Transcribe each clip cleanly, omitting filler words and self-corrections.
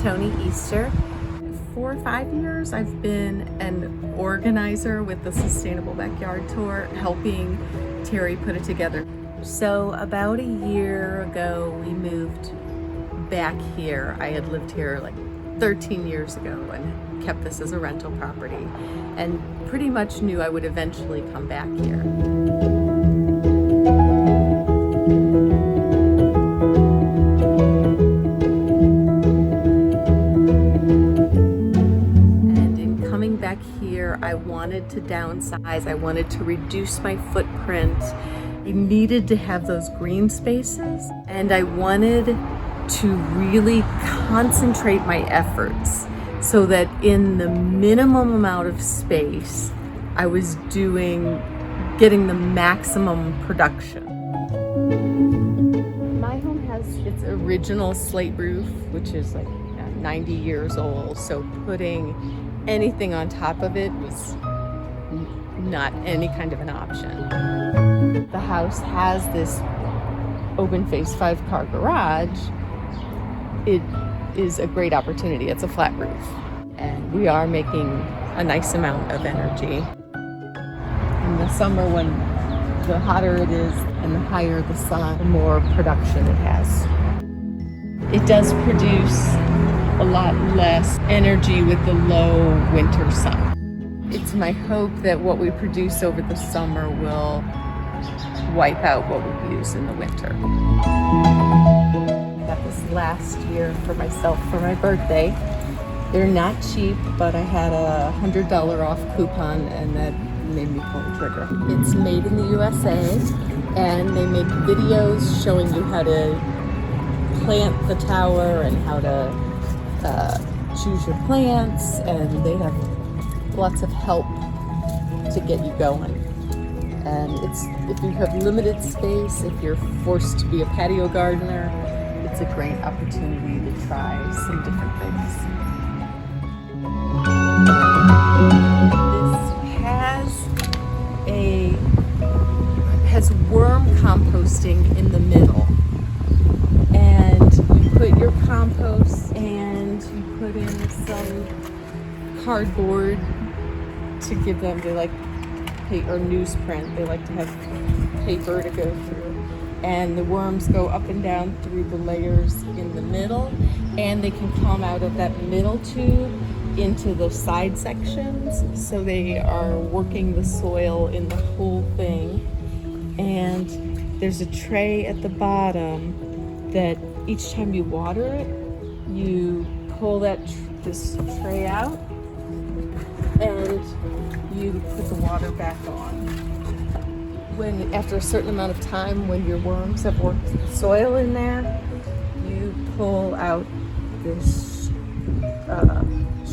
Toni Easter. 4 or 5 years I've been an organizer with the Sustainable Backyard Tour, helping Terry put it together. So about a year ago we moved back here. I had lived here like 13 years ago and kept this as a rental property and pretty much knew I would eventually come back here. Back here, I wanted to downsize. I wanted to reduce my footprint. I needed to have those green spaces, and I wanted to really concentrate my efforts so that in the minimum amount of space, I was getting the maximum production. My home has its original slate roof, which is like 90 years old, so putting anything on top of it was not any kind of an option. The house has this open face 5-car garage. It is a great opportunity. It's a flat roof, and we are making a nice amount of energy. In the summer, when the hotter it is and the higher the sun, the more production it has. It does produce a lot less energy with the low winter sun. It's my hope that what we produce over the summer will wipe out what we use in the winter. I got this last year for myself for my birthday. They're not cheap, but I had a $100 off coupon and that made me pull the trigger. It's made in the USA, and they make videos showing you how to plant the tower and how to choose your plants, and they have lots of help to get you going. And if you have limited space, if you're forced to be a patio gardener, it's a great opportunity to try some different things. This has worm composting in the middle, and you put your compost and you put in some cardboard to give them, they like paper or newsprint, they like to have paper to go through, and the worms go up and down through the layers in the middle, and they can come out of that middle tube into the side sections, so they are working the soil in the whole thing. And there's a tray at the bottom that each time you water it, you pull this tray out and you put the water back on. After a certain amount of time, when your worms have worked the soil in there, you pull out this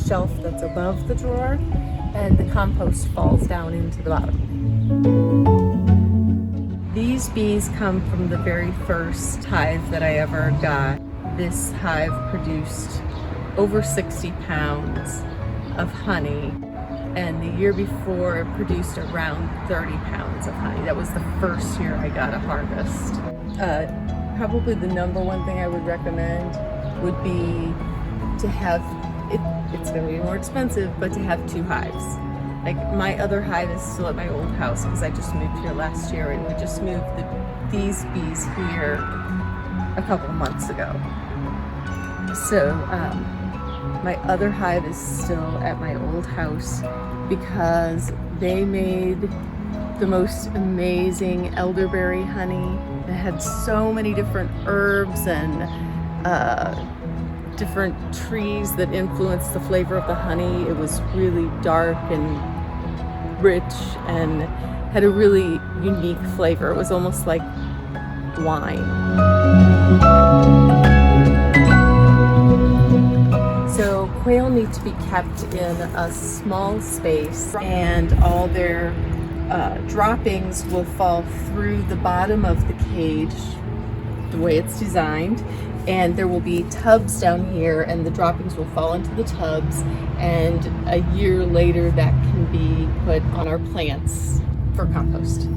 shelf that's above the drawer, and the compost falls down into the bottom. These bees come from the very first hive that I ever got. This hive produced over 60 pounds of honey, and the year before it produced around 30 pounds of honey. That was the first year I got a harvest. Probably the number one thing I would recommend would be to have, it's gonna be more expensive, but to have 2 hives. Like, my other hive is still at my old house because I just moved here last year, and we just moved these bees here a couple of months ago. So my other hive is still at my old house because they made the most amazing elderberry honey. It had so many different herbs and different trees that influenced the flavor of the honey. It was really dark and rich and had a really unique flavor. It was almost like wine. So quail need to be kept in a small space, and all their droppings will fall through the bottom of the cage the way it's designed, and there will be tubs down here, and the droppings will fall into the tubs, and a year later that can be put on our plants for compost.